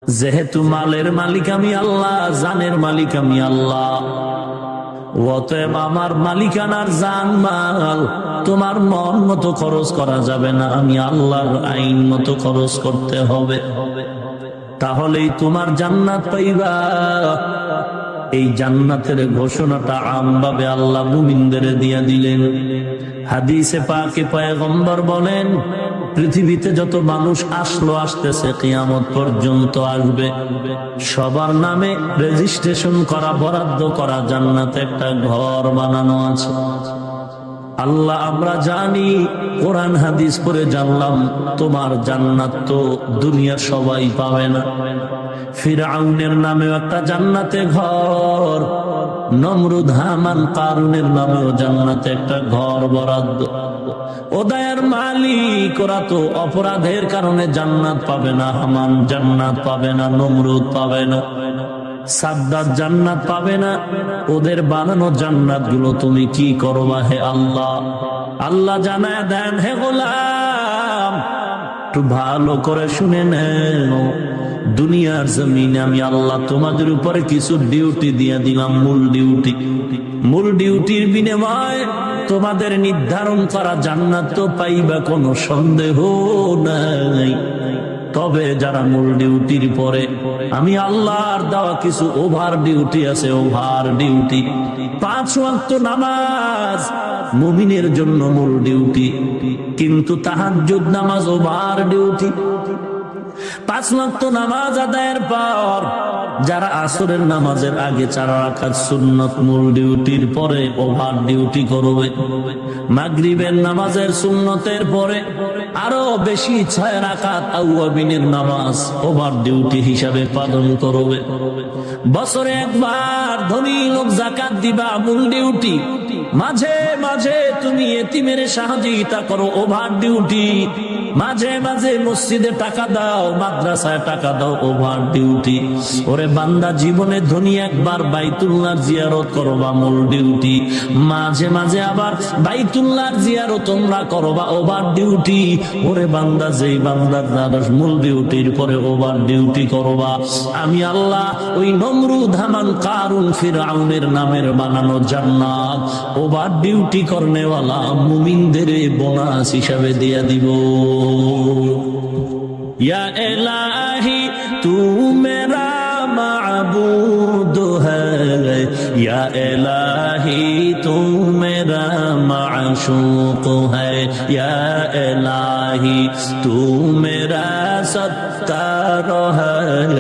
যেহেতু মালের মালিক আমি আল্লাহ, জানের মালিক আমি আল্লাহ, অতএব আমার মালিকানার জান মাল তোমার মন মতো খরচ করা যাবে না, আমি আল্লাহর আইন মতো খরচ করতে হবে, তাহলেই তোমার জান্নাত পাইবা। এই জান্নাতের ঘোষণাটা আমভাবে আল্লাহ মুমিনদের দিয়া দিলেন। হাদিসে পাকে পয়গম্বর বলেন, পৃথিবীতে যত মানুষ আসলো আসতেছে কিয়ামত পর্যন্ত আসবে, সবার নামে রেজিস্ট্রেশন করা, বরাদ্দ করা জান্নাতে একটা ঘর বানানো আছে। আল্লাহ আমরা জানি, কোরআন হাদিস পড়ে জানলাম তোমার জান্নাত তো দুনিয়ার সবাই পাবে না। ফিরআউনের নামেও একটা জান্নাতে ঘর, নমরুদ হামান কারুনের নামেও জান্নাতে একটা ঘর বরাদ্দ। ও দয়ার মালিক, ওরা তো অপরাধের কারণে জান্নাত পাবে না, হামান জান্নাত পাবে না, নমরুদ পাবে না, সাদ্দাত জান্নাত পাবে না। ওদের বানানো জান্নাত গুলো তুমি কি করবা হে আল্লাহ? আল্লাহ জানায় দেন, হে গোলাম একটু ভালো করে শুনে নেও, দুনিয়ার জমিনে আমি আল্লাহ তোমাদের উপরে কিছু ডিউটি দিয়ে দিলাম, মূল ডিউটির বিনিময়ে তোমাদের নির্ধারণ করা জান্নাত তো পাইবা, কোনো সন্দেহ নাই। তবে যারা মূল ডিউটির পরে আমি আল্লাহর দেওয়া কিছু ওভার ডিউটি আছে, ওভার ডিউটি 5 ওয়াক্ত নামাজ মুমিনের জন্য মূল ডিউটি, কিন্তু তাহাজ্জুদ নামাজ ওভার ডিউটি। 5 ওয়াক্ত নামাজ আদায়ের পর যারা আসরের নামাজের আগে 4 রাকাত সুন্নত মূল ডিউটির পরে ওভার ডিউটি করবে, মাগরিবের নামাজের সুন্নতের পরে আরো বেশি 6 রাকাত আউয়াবিনের নামাজ ওভার ডিউটি হিসাবে পালন করবে। বছরে একবার ধনী লোক যাকাত দিবা, মূল ডিউটি। মাঝে মাঝে তুমি এতিমের সহযোগিতা করো, ওভার ডিউটি। মাঝে মাঝে মসজিদে টাকা দাও, মাদ্রাসায় টাকা দাও, ওভার ডিউটি। ওরে বান্দা, জীবনে ধনী একবার বাইতুল্লাহর জিয়ারত করবা, মূল ডিউটি। মাঝে মাঝে আবার বাইতুল্লাহর জিয়ারত তোমরা করবা, ওভার ডিউটি। ওরে বান্দা, যেই বান্দার দ্বারা মূল ডিউটির পরে ওভার ডিউটি করবা, আমি আল্লাহ ওই নমরুদ হামান কারুন ফিরআউনের নামের বানানো জান্নাত ওভার ডিউটি করনেওয়ালা মুমিনদের বোনাস হিসাবে দিয়া দিব। या इलाही तू मेरा माबूद है, या इलाही तू मेरा माशूक है, या इलाही तू मेरा सत्तार है।